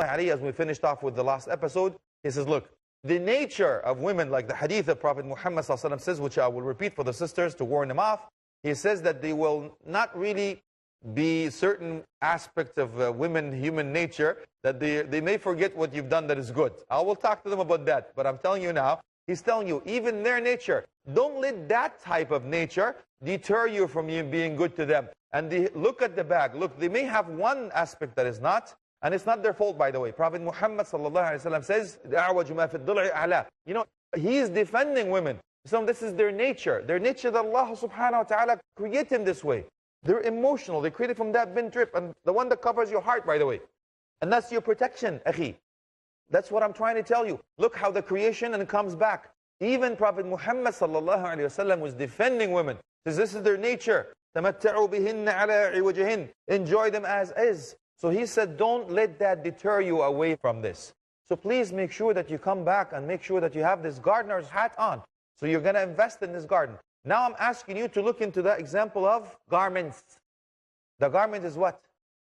as we finished off with the last episode, he says, look, the nature of women, like the hadith of Prophet Muhammad ﷺ says, which I will repeat for the sisters to warn them off, he says that they will not really be certain aspects of women, human nature, that they may forget what you've done that is good. I will talk to them about that, but I'm telling you now, he's telling you, even their nature, don't let that type of nature deter you from you being good to them. And look at the back. Look, they may have one aspect that is not, and it's not their fault, by the way. Prophet Muhammad ﷺ says, you know, he is defending women. So this is their nature. Their nature that Allah subhanahu wa ta'ala created them this way. They're emotional. They're created from that bin trip. And the one that covers your heart, by the way. And that's your protection, akhi. That's what I'm trying to tell you. Look how the creation and it comes back. Even Prophet Muhammad ﷺ was defending women. Says this is their nature. تَمَتَّعُوا بِهِنَّ عَلَىٰ عِوَجِهِنَّ. Enjoy them as is. So he said, don't let that deter you away from this. So please make sure that you come back and make sure that you have this gardener's hat on. So you're going to invest in this garden. Now I'm asking you to look into the example of garments. The garment is what?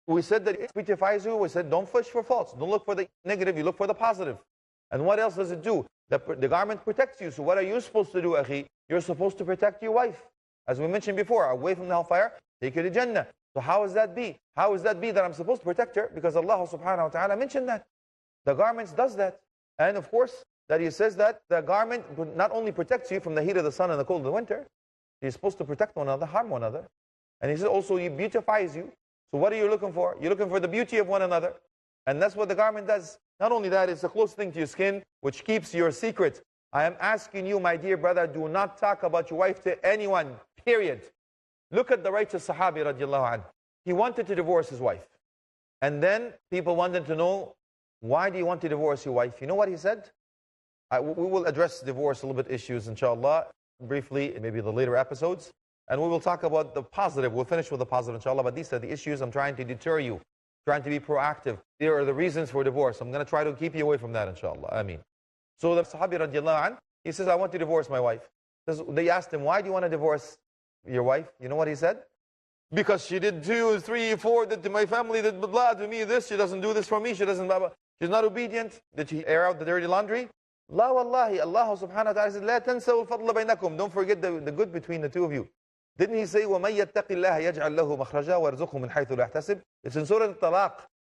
We said that it beautifies you. We said don't fish for faults. Don't look for the negative. You look for the positive. And what else does it do? The garment protects you. So what are you supposed to do, akhi? You're supposed to protect your wife. As we mentioned before, away from the hellfire, take her to Jannah. So how is that be? How is that be that I'm supposed to protect her? Because Allah subhanahu wa ta'ala mentioned that. The garments does that. And of course, that he says that the garment not only protects you from the heat of the sun and the cold of the winter, you're supposed to protect one another, harm one another. And he says also, he beautifies you. So what are you looking for? You're looking for the beauty of one another. And that's what the garment does. Not only that, it's the closest thing to your skin, which keeps your secret. I am asking you, my dear brother, do not talk about your wife to anyone, period. Look at the righteous Sahabi radiallahu anhu. He wanted to divorce his wife. And then people wanted to know, why do you want to divorce your wife? You know what he said? We will address divorce a little bit issues, inshallah, briefly, maybe the later episodes. And we will talk about the positive. We'll finish with the positive, inshallah. But these are the issues I'm trying to deter you, trying to be proactive. Here are the reasons for divorce. I'm going to try to keep you away from that, inshallah. Ameen. So the Sahabi radiallahu anh, he says, I want to divorce my wife. They asked him, why do you want to divorce your wife? You know what he said? Because she did 2, 3, 4, did to my family, did blah, to me this, she doesn't do this for me, she doesn't blah, blah. She's not obedient. Did she air out the dirty laundry? La wallahi, Allah subhanahu wa ta'ala said, La tansaw al-fadla baynakum. Don't forget the good between the two of you. Didn't he say, وَمَن يَتَّقِ اللَّهَ يَجْعَلْ لَهُ مَخْرَجًا وَيَرْزُقْهُ مِنْ حَيْثُ لَا يَحْتَسِبْ? It's in Surah Al-Talaq,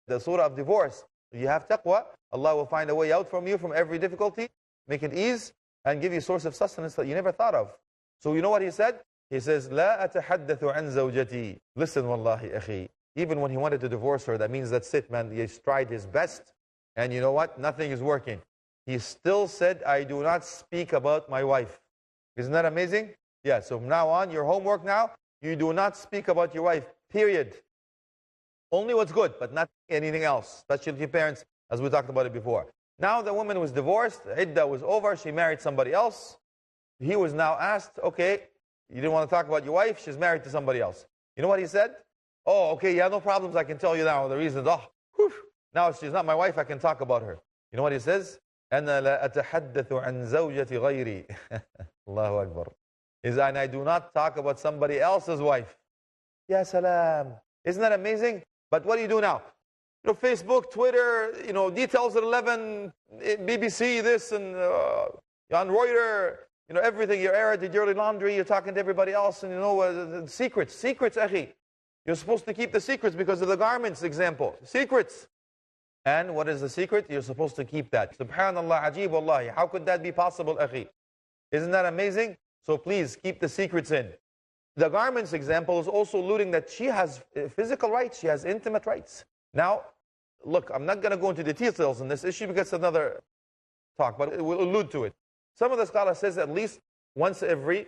the Surah of divorce. If you have taqwa, Allah will find a way out from you from every difficulty, make it ease, and give you a source of sustenance that you never thought of. So you know what he said? He says, لَا أَتَحَدَّثُ عَنْ زَوْجَتِي. Listen, wallahi, akhi. Even when he wanted to divorce her, that means that's it, man. He tried his best, and you know what? Nothing is working. He still said, I do not speak about my wife. Isn't that amazing? Yeah, so from now on, your homework now, you do not speak about your wife, period. Only what's good, but not anything else, especially to your parents, as we talked about it before. Now the woman was divorced, iddah was over, she married somebody else. He was now asked, okay, you didn't want to talk about your wife, she's married to somebody else. You know what he said? Oh, okay, yeah, no problems, I can tell you now the reasons. Oh, whew, now she's not my wife, I can talk about her. You know what he says? أَنَا لَا أَتَحَدَّثُ عَنْ زَوْجَةِ غَيْرِي. Allahu Akbar. And I do not talk about somebody else's wife. Ya salam. Isn't that amazing? But what do you do now? You know, Facebook, Twitter, you know, details at 11, BBC, this, and on Reuters, you know, everything. You're airing the dirty laundry, you're talking to everybody else, and you know, secrets, akhi. You're supposed to keep the secrets because of the garments example. Secrets. And what is the secret? You're supposed to keep that. Subhanallah, ajib wallahi. How could that be possible, akhi? Isn't that amazing? So please keep the secrets in. The garments example is also alluding that she has physical rights, she has intimate rights. Now, look, I'm not going to go into the details on this issue because it's another talk, but it will allude to it. Some of the scholars says at least once every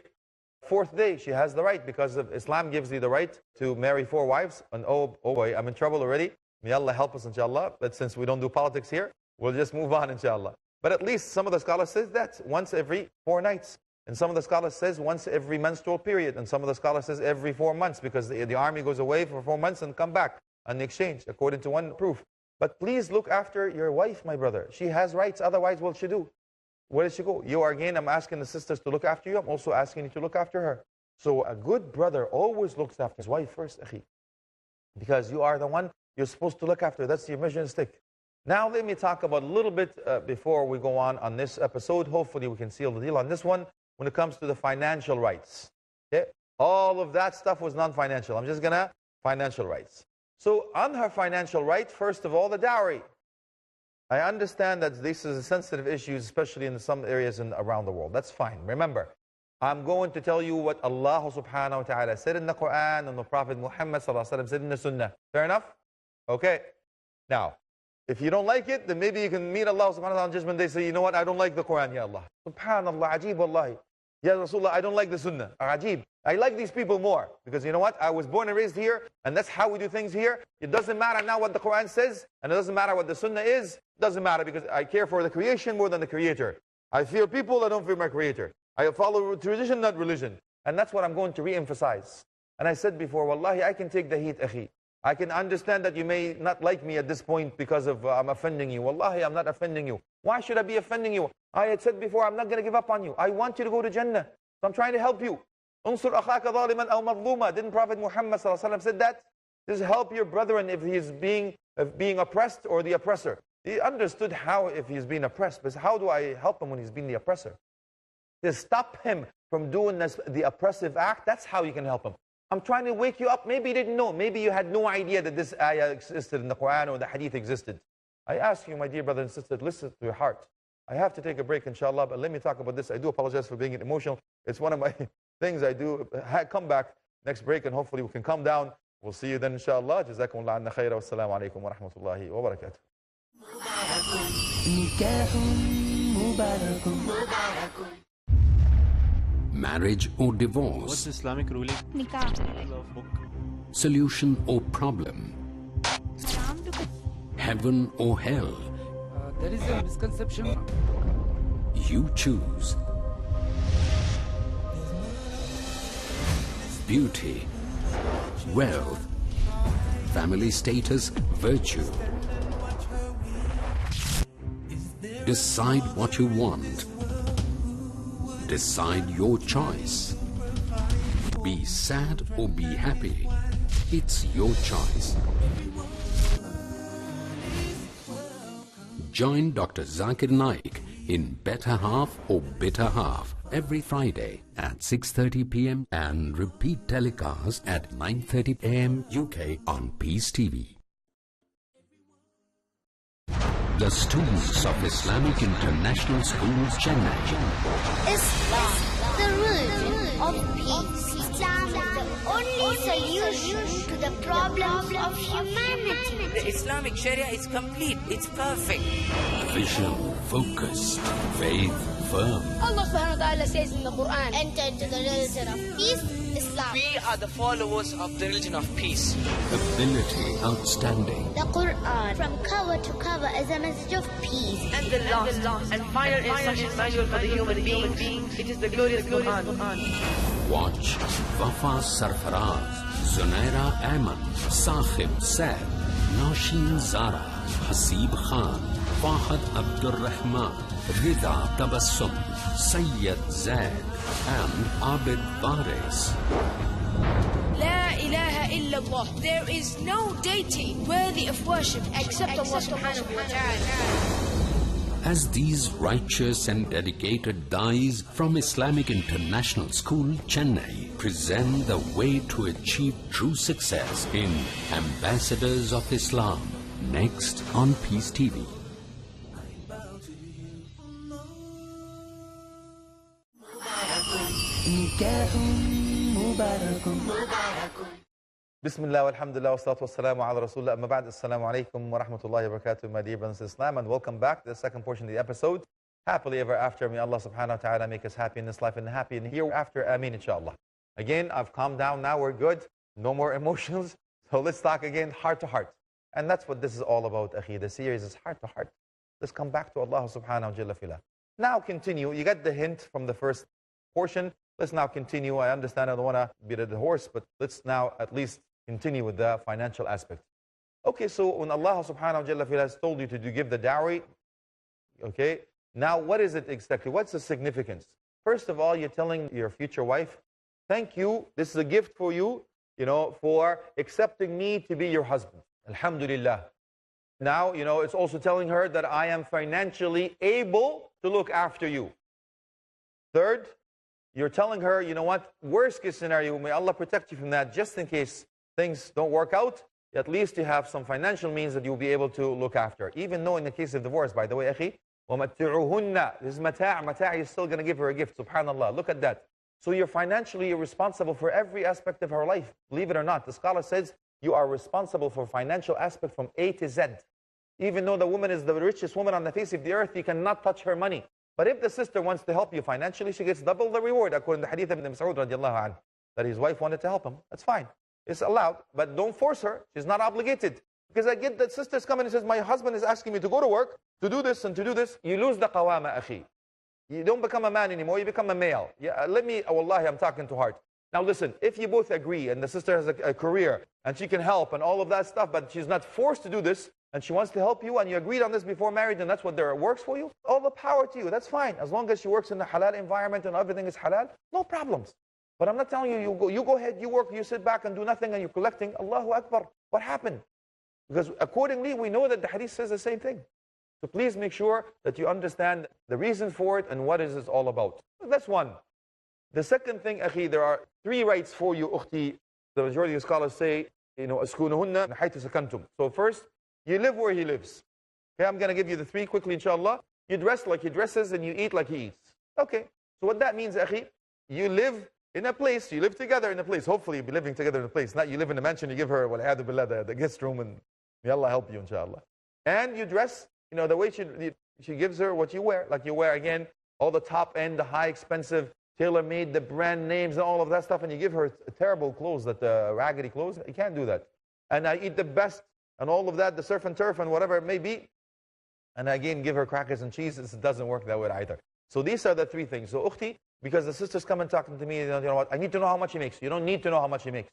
4th day she has the right, because of Islam gives you the right to marry 4 wives. And oh boy, I'm in trouble already. May Allah help us, inshallah. But since we don't do politics here, we'll just move on, inshallah. But at least some of the scholars says that once every 4 nights. And some of the scholars says once every menstrual period. And some of the scholars says every 4 months, because the army goes away for 4 months and come back on the exchange, according to one proof. But please look after your wife, my brother. She has rights, otherwise what will she do? Where does she go? You are, again, I'm asking the sisters to look after you. I'm also asking you to look after her. So a good brother always looks after his wife first, akhi. Because you are the one you're supposed to look after. That's your measuring stick. Now let me talk about a little bit before we go on this episode. Hopefully we can seal the deal on this one when it comes to the financial rights. Okay? All of that stuff was non-financial. I'm just going to financial rights. So on her financial right, first of all, the dowry. I understand that this is a sensitive issue, especially in some areas around the world. That's fine. Remember, I'm going to tell you what Allah subhanahu wa ta'ala said in the Quran and the Prophet Muhammad sallallahu alaihi wasallam said in the Sunnah. Fair enough? Okay. Now, if you don't like it, then maybe you can meet Allah subhanahu wa ta'ala on Judgment Day. Say, you know what, I don't like the Quran, Ya Allah. Subhanallah, ajib wallahi. Ya Rasulullah, I don't like the Sunnah. Ajib. I like these people more. Because you know what, I was born and raised here, and that's how we do things here. It doesn't matter now what the Quran says, and it doesn't matter what the Sunnah is. It doesn't matter, because I care for the creation more than the Creator. I fear people, I don't fear my Creator. I follow tradition, not religion. And that's what I'm going to re-emphasize. And I said before, wallahi, I can take the heat, akhi. I can understand that you may not like me at this point because of I'm offending you. Wallahi, I'm not offending you. Why should I be offending you? I had said before, I'm not going to give up on you. I want you to go to Jannah. So I'm trying to help you. Unsur akhaka zaliman aw mazluma. Didn't Prophet Muhammad sallallahu alaihi wasallam said that? Just help your brethren if he is being oppressed or the oppressor. He understood how if he's being oppressed, but how do I help him when he's being the oppressor? Just stop him from doing the oppressive act. That's how you can help him. I'm trying to wake you up. Maybe you didn't know. Maybe you had no idea that this ayah existed in the Quran or the hadith existed. I ask you, my dear brother and sister, listen to your heart. I have to take a break, inshallah, but let me talk about this. I do apologize for being emotional. It's one of my things I do. Come back next break, and hopefully we can calm down. We'll see you then, inshallah. Jazakumullah anna khayra. Wassalamu alaikum wa rahmatullahi wa barakatuh. Marriage or divorce? What's Islamic ruling? Nikah. Solution or problem? Heaven or hell? There is a misconception. You choose. Beauty, wealth, family status, virtue. Decide what you want. Decide your choice. Be sad or be happy. It's your choice. Join Dr. Zakir Naik in Better Half or Bitter Half every Friday at 6:30 p.m. and repeat telecast at 9:30 a.m. UK on Peace TV. The students of Islamic International School, Chennai. Islam, the religion of peace. Islam is the only solution to the problems of humanity. The Islamic Sharia is complete. It's perfect. Vision, focus, faith, firm. Allah subhanahu wa ta'ala says in the Quran, Enter into the religion of peace, Islam. We are the followers of the religion of peace. Ability, outstanding. The Quran, from cover to cover, is a message of peace. And the last and final instruction manual for the human being. It is the glorious Quran. Watch Wafa Sarfaraz, Zunaira Ayman, Sahib Said, Nashin Zara, Hasib Khan, Fahad Abdur Rahman, Rida Tabassum, Sayyid Zaid, and Abid Baris. La ilaha illallah. There is no deity worthy of worship except Allah subhanahu wa ta'ala. As these righteous and dedicated dais from Islamic International School, Chennai, present the way to achieve true success in Ambassadors of Islam. Next on Peace TV. Bismillah, alhamdulillah, wassalatu wassalamu ala rasulullah, amma ba'd, assalamu alaikum wa rahmatullahi wa barakatuh, my dear brothers in Islam, and welcome back to the second portion of the episode. Happily ever after, may Allah subhanahu wa ta'ala make us happy in this life and happy in hereafter, ameen, inshallah. Again, I've calmed down now, we're good, no more emotions, so let's talk again, heart to heart. And that's what this is all about, akhi. The series is heart to heart. Let's come back to Allah subhanahu wa ta'ala. Now continue, you got the hint from the first portion. Let's now continue. I understand I don't want to beat a dead horse, but let's now at least continue with the financial aspect. Okay, so when Allah subhanahu wa ta'ala has told you to give the dowry, okay, now what is it exactly? What's the significance? First of all, you're telling your future wife, thank you, this is a gift for you, for accepting me to be your husband. Alhamdulillah. Now, it's also telling her that I am financially able to look after you. Third, you're telling her, you know what, worst case scenario, may Allah protect you from that, just in case things don't work out, at least you have some financial means that you'll be able to look after. Even though in the case of divorce, by the way, akhi, وَمَتِّعُهُنَّ, this is mata', you're still going to give her a gift, subhanAllah, look at that. So you're financially responsible for every aspect of her life, believe it or not. The scholar says, you are responsible for financial aspect from A to Z. Even though the woman is the richest woman on the face of the earth, you cannot touch her money. But if the sister wants to help you financially, she gets double the reward, according to the hadith of Ibn Mas'ud radiallahu anhu, that his wife wanted to help him. That's fine. It's allowed, but don't force her. She's not obligated. Because I get that sisters come in and says, my husband is asking me to go to work, to do this and to do this. You lose the qawama, akhi. You don't become a man anymore, you become a male. Yeah, wallahi, I'm talking to heart. Now listen, if you both agree and the sister has a career and she can help and all of that stuff, but she's not forced to do this and she wants to help you and you agreed on this before marriage and that's what works for you, all the power to you, that's fine. As long as she works in a halal environment and everything is halal, no problems. But I'm not telling you, you go ahead, you work, you sit back and do nothing and you're collecting. Allahu Akbar. What happened? Because accordingly, we know that the hadith says the same thing. So please make sure that you understand the reason for it and what is this all about. That's one. The second thing, akhi, there are 3 rights for you, ukhti. The majority of scholars say, askunuhunna min haythu sakantum. So first, you live where he lives. Okay, I'm going to give you the 3 quickly, inshallah. You dress like he dresses and you eat like he eats. Okay, so what that means, akhi, you live in a place, you live together in a place. Hopefully you'll be living together in a place. Not you live in a mansion, you give her, wal'iyadu billah, the guest room, and may Allah help you, inshallah. And you dress, the way she gives her what you wear. Like you wear, again, all the top end, the high expensive, tailor-made, the brand names and all of that stuff, and you give her terrible clothes, raggedy clothes. You can't do that. And I eat the best and all of that, the surf and turf and whatever it may be. And again, give her crackers and cheese. It doesn't work that way either. So these are the 3 things. So ukhti, because the sisters come and talking to me, you know what, I need to know how much he makes. You don't need to know how much he makes.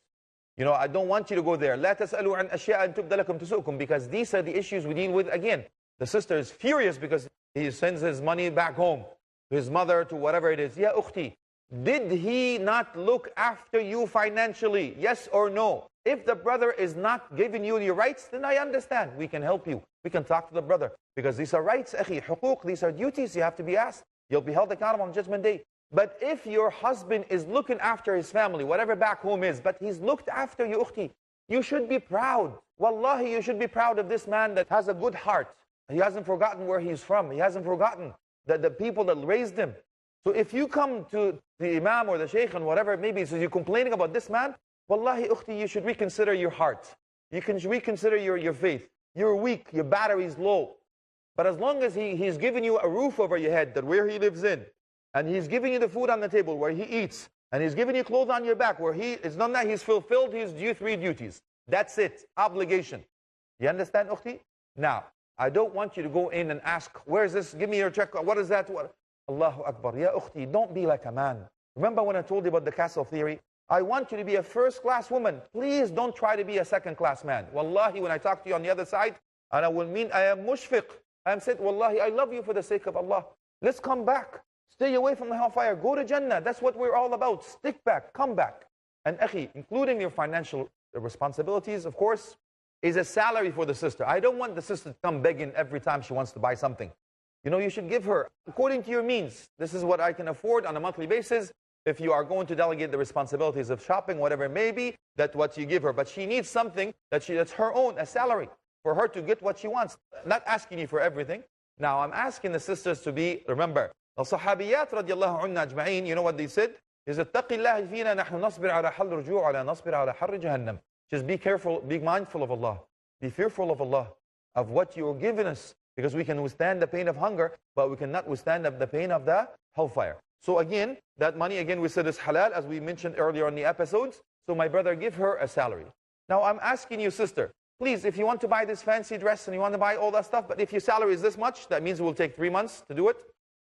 I don't want you to go there. لا تسألوا عن أشياء تبدأ لكم تسؤكم, because these are the issues we deal with. Again, the sister is furious because he sends his money back home to his mother, to whatever it is. Ya ukhti, did he not look after you financially? Yes or no? If the brother is not giving you your rights, then I understand. We can help you. We can talk to the brother. Because these are rights, akhi, huquq, these are duties. You have to be asked. You'll be held accountable on Judgment Day. But if your husband is looking after his family, whatever back home is, but he's looked after you, ukhti, you should be proud. Wallahi, you should be proud of this man that has a good heart. He hasn't forgotten where he's from. He hasn't forgotten the people that raised him. So if you come to the imam or the sheikh and whatever it may be, so you're complaining about this man, wallahi, ukhti, you should reconsider your heart. You can reconsider your faith. You're weak, your battery's low. But as long as he's giving you a roof over your head, that where he lives in, and he's giving you the food on the table where he eats, and he's giving you clothes on your back where it's not that he's fulfilled his 3 duties. That's it. Obligation. You understand, ukhti? Now, I don't want you to go in and ask, where's this? Give me your check. What is that? Allahu Akbar. Ya ukhti, don't be like a man. Remember when I told you about the castle theory? I want you to be a first-class woman. Please don't try to be a second-class man. Wallahi, when I talk to you on the other side, and I will mean I am mushfiq. I am said, wallahi, I love you for the sake of Allah. Let's come back. Stay away from the hellfire. Go to Jannah. That's what we're all about. Stick back. Come back. And akhi, including your financial responsibilities, of course, is a salary for the sister. I don't want the sister to come begging every time she wants to buy something. You should give her, according to your means. This is what I can afford on a monthly basis. If you are going to delegate the responsibilities of shopping, whatever it may be, that's what you give her. But she needs something that's her own, a salary, for her to get what she wants. Not asking you for everything. Now, I'm asking the sisters to be, remember, الصحابيات رضي الله عنها أجمعين, you know what they said? Is اتق الله فينا نحن نصبر على حل رجوع ولا نصبر على حر جهنم. Just be careful, be mindful of Allah. Be fearful of Allah, of what you're giving us. Because we can withstand the pain of hunger, but we cannot withstand the pain of the hellfire. So again, that money, again, we said is halal, as we mentioned earlier in the episodes. So my brother, give her a salary. Now I'm asking you, sister, please, if you want to buy this fancy dress and you want to buy all that stuff, but if your salary is this much, that means it will take 3 months to do it.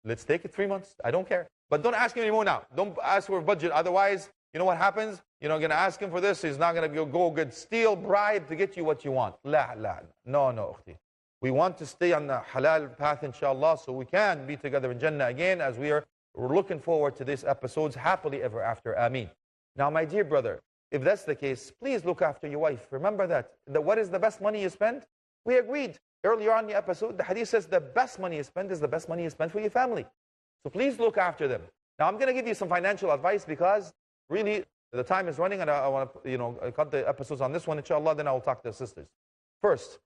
Let's take it 3 months. I don't care. But don't ask him anymore now. Don't ask for a budget. Otherwise, you know what happens? You're not going to ask him for this. He's not going to go get steal, bribe to get you what you want. La. No, ukhti. We want to stay on the halal path, inshallah, so we can be together in Jannah again, as we're looking forward to these episodes happily ever after. Ameen. Now, my dear brother, if that's the case, please look after your wife. Remember that. What is the best money you spend? We agreed earlier on in the episode, the hadith says the best money you spend is the best money you spend for your family. So please look after them. Now I'm going to give you some financial advice because really the time is running and I want to, cut the episodes on this one, inshallah, then I will talk to the sisters. First,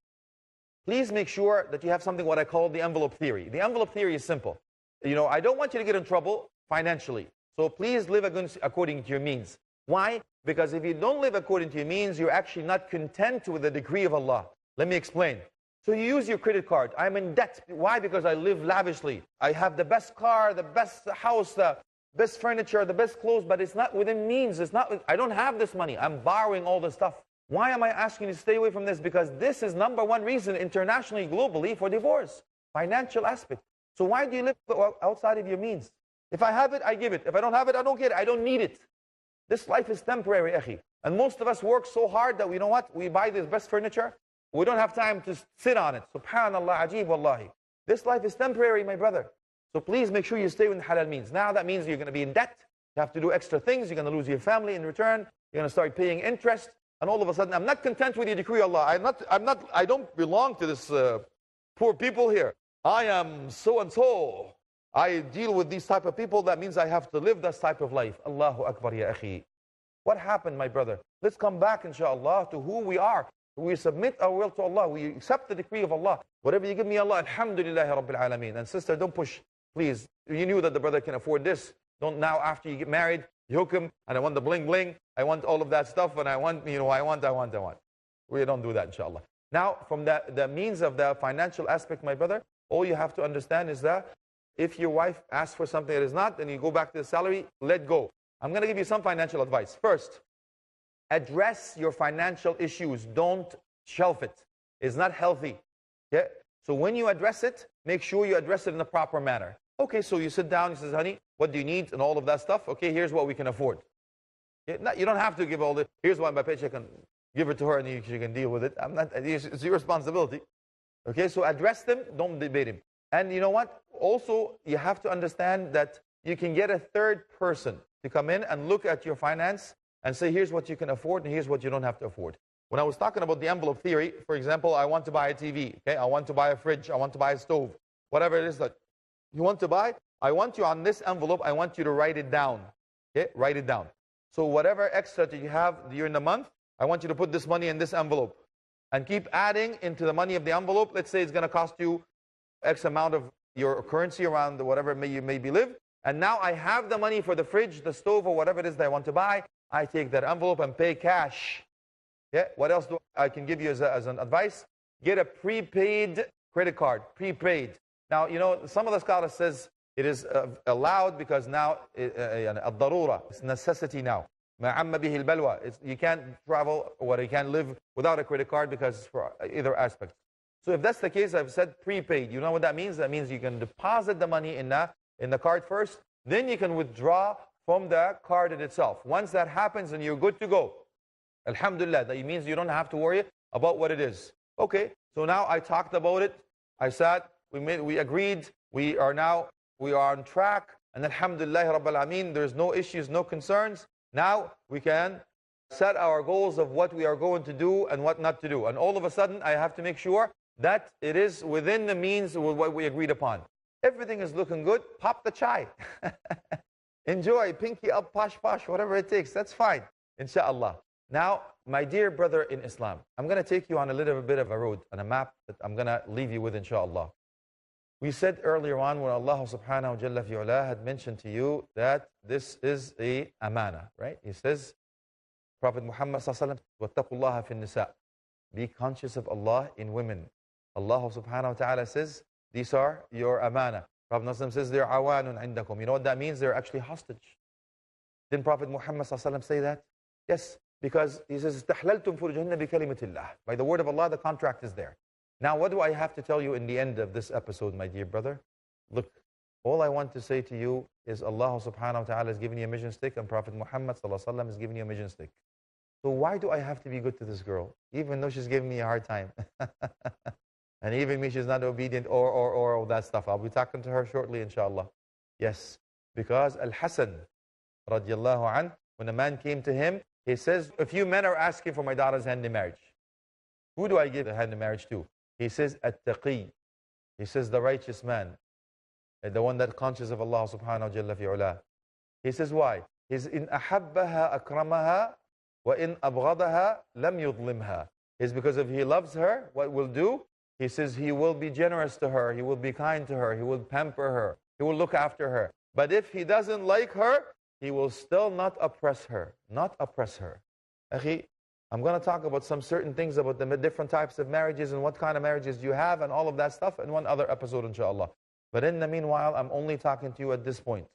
please make sure that you have something what I call the envelope theory. The envelope theory is simple. I don't want you to get in trouble financially. So please live according to your means. Why? Because if you don't live according to your means, you're actually not content with the decree of Allah. Let me explain. So you use your credit card. I'm in debt. Why? Because I live lavishly. I have the best car, the best house, the best furniture, the best clothes, but it's not within means. I don't have this money. I'm borrowing all this stuff. Why am I asking you to stay away from this? Because this is number one reason internationally, globally for divorce. Financial aspect. So why do you live outside of your means? If I have it, I give it. If I don't have it, I don't get it. I don't need it. This life is temporary, akhi. And most of us work so hard that, we buy this best furniture. We don't have time to sit on it. Subhanallah, ajib, wallahi. This life is temporary, my brother. So please make sure you stay within halal means. Now that means you're going to be in debt. You have to do extra things. You're going to lose your family in return. You're going to start paying interest. And all of a sudden, I'm not content with your decree, Allah. I don't belong to this poor people here. I am so and so. I deal with these type of people. That means I have to live this type of life. Allahu Akbar, ya akhi. What happened, my brother? Let's come back, inshallah, to who we are. We submit our will to Allah. We accept the decree of Allah. Whatever you give me, Allah, alhamdulillah, rabbil alameen. And sister, don't push, please. You knew that the brother can afford this. Don't now, after you get married, you hook him, and I want the bling bling. I want all of that stuff, and I want. We don't do that, inshallah. Now, from the means of the financial aspect, my brother, all you have to understand is that if your wife asks for something that is not, then you go back to the salary, let go. I'm going to give you some financial advice. First, address your financial issues. Don't shelf it. It's not healthy. Okay? So when you address it, make sure you address it in a proper manner. Okay, so you sit down, you say, honey, what do you need? And all of that stuff. Okay, here's what we can afford. You don't have to give all the, here's what my paycheck can give it to her and she can deal with it. It's your responsibility. Okay, so address them, don't debate him. And you know what? Also, you have to understand that you can get a third person to come in and look at your finance and say, here's what you can afford and here's what you don't have to afford. When I was talking about the envelope theory, for example, I want to buy a TV, okay? I want to buy a fridge, I want to buy a stove, whatever it is that you want to buy, I want you on this envelope, I want you to write it down, okay? Write it down. So whatever extra that you have during the month, I want you to put this money in this envelope and keep adding into the money of the envelope. Let's say it's going to cost you X amount of your currency around whatever you maybe live. And now I have the money for the fridge, the stove, or whatever it is that I want to buy. I take that envelope and pay cash. Yeah. What else do I can give you as an advice? Get a prepaid credit card. Prepaid. Now, some of the scholars says it is allowed because now الضرورة, it's necessity now. ما عم به البلوى. You can't travel or you can't live without a credit card because it's for either aspect. So if that's the case, I've said prepaid. You know what that means? That means you can deposit the money in the card first, then you can withdraw from the card in itself. Once that happens, then you're good to go. Alhamdulillah, that means you don't have to worry about what it is. Okay, so now I talked about it. I sat, we agreed, we are on track, and alhamdulillah rabbil alameen, there's no issues, no concerns. Now we can set our goals of what we are going to do and what not to do. And all of a sudden, I have to make sure that it is within the means of what we agreed upon. Everything is looking good, pop the chai. Enjoy, pinky up, posh, whatever it takes. That's fine, inshallah. Now, my dear brother in Islam, I'm going to take you on a little bit of a road and a map that I'm going to leave you with, inshallah. We said earlier on when Allah subhanahu wa ta'ala had mentioned to you that this is a amana, right? He says, Prophet Muhammad sallallahu alaihi wasallam, وَاتَّقُوا اللَّهَ فِي النِّسَاءِ. Be conscious of Allah in women. Allah subhanahu wa ta'ala says, these are your amana. Prophet Muhammad says, they're awanun indakum. You know what that means? They're actually hostage. Didn't Prophet Muhammad sallallahu alaihi wasallam say that? Yes, because he says, استحللتم فرجهن بكلمة الله. By the word of Allah, the contract is there. Now, what do I have to tell you in the end of this episode, my dear brother? Look, all I want to say to you is Allah subhanahu wa ta'ala is giving you a mission stick and Prophet Muhammad sallallahu alaihi wasallam is giving you a mission stick. So why do I have to be good to this girl? Even though she's giving me a hard time. And even me, she's not obedient or all that stuff. I'll be talking to her shortly, inshallah. Yes, because Al-Hasan, radiallahu anh, when a man came to him, he says, a few men are asking for my daughter's hand in marriage. Who do I give the hand in marriage to? He says, At-taqi. He says, the righteous man. The one that conscious of Allah subhanahu wa ta'ala. He says, why? He says, in ahabbaha akramaha wa in abghadaha lam yudlimha. Is because if he loves her, what will do? He says he will be generous to her, he will be kind to her, he will pamper her, he will look after her. But if he doesn't like her, he will still not oppress her. Not oppress her. Akhi, I'm going to talk about some certain things about the different types of marriages and what kind of marriages you have and all of that stuff in one other episode, inshallah. But in the meanwhile, I'm only talking to you at this point.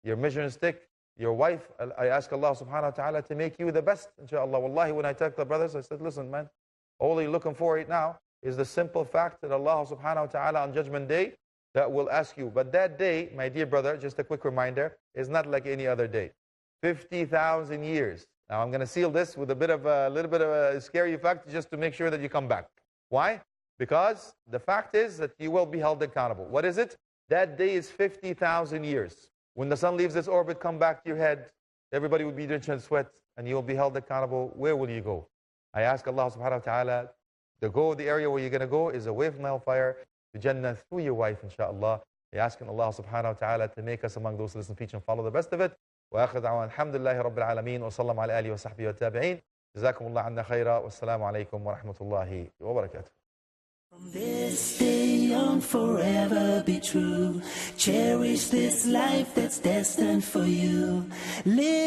Your measuring stick, your wife, I ask Allah subhanahu wa ta'ala to make you the best, inshallah. Wallahi, when I talk to brothers, I said, listen, man, all you're looking for right now is the simple fact that Allah subhanahu wa ta'ala on Judgment Day that will ask you. But that day, my dear brother, just a quick reminder, is not like any other day. 50,000 years. Now I'm going to seal this with a little bit of a scary fact just to make sure that you come back. Why? Because the fact is that you will be held accountable. What is it? That day is 50,000 years. When the sun leaves its orbit, come back to your head. Everybody will be drenched in sweat and you will be held accountable. Where will you go? I ask Allah subhanahu wa ta'ala, the area where you're going to go is away from hellfire to Jannah through your wife, inshaAllah. We're asking Allah subhanahu wa ta'ala to make us among those who listen, teach, and follow the best of it. وآخر دعوانا الحمد لله رب العالمين وصلى الله على آله وصحبه والتابعين جزاكم الله عنا خيرا والسلام عليكم ورحمة الله وبركاته. From this day on forever be true. Cherish this life that's destined for you. Live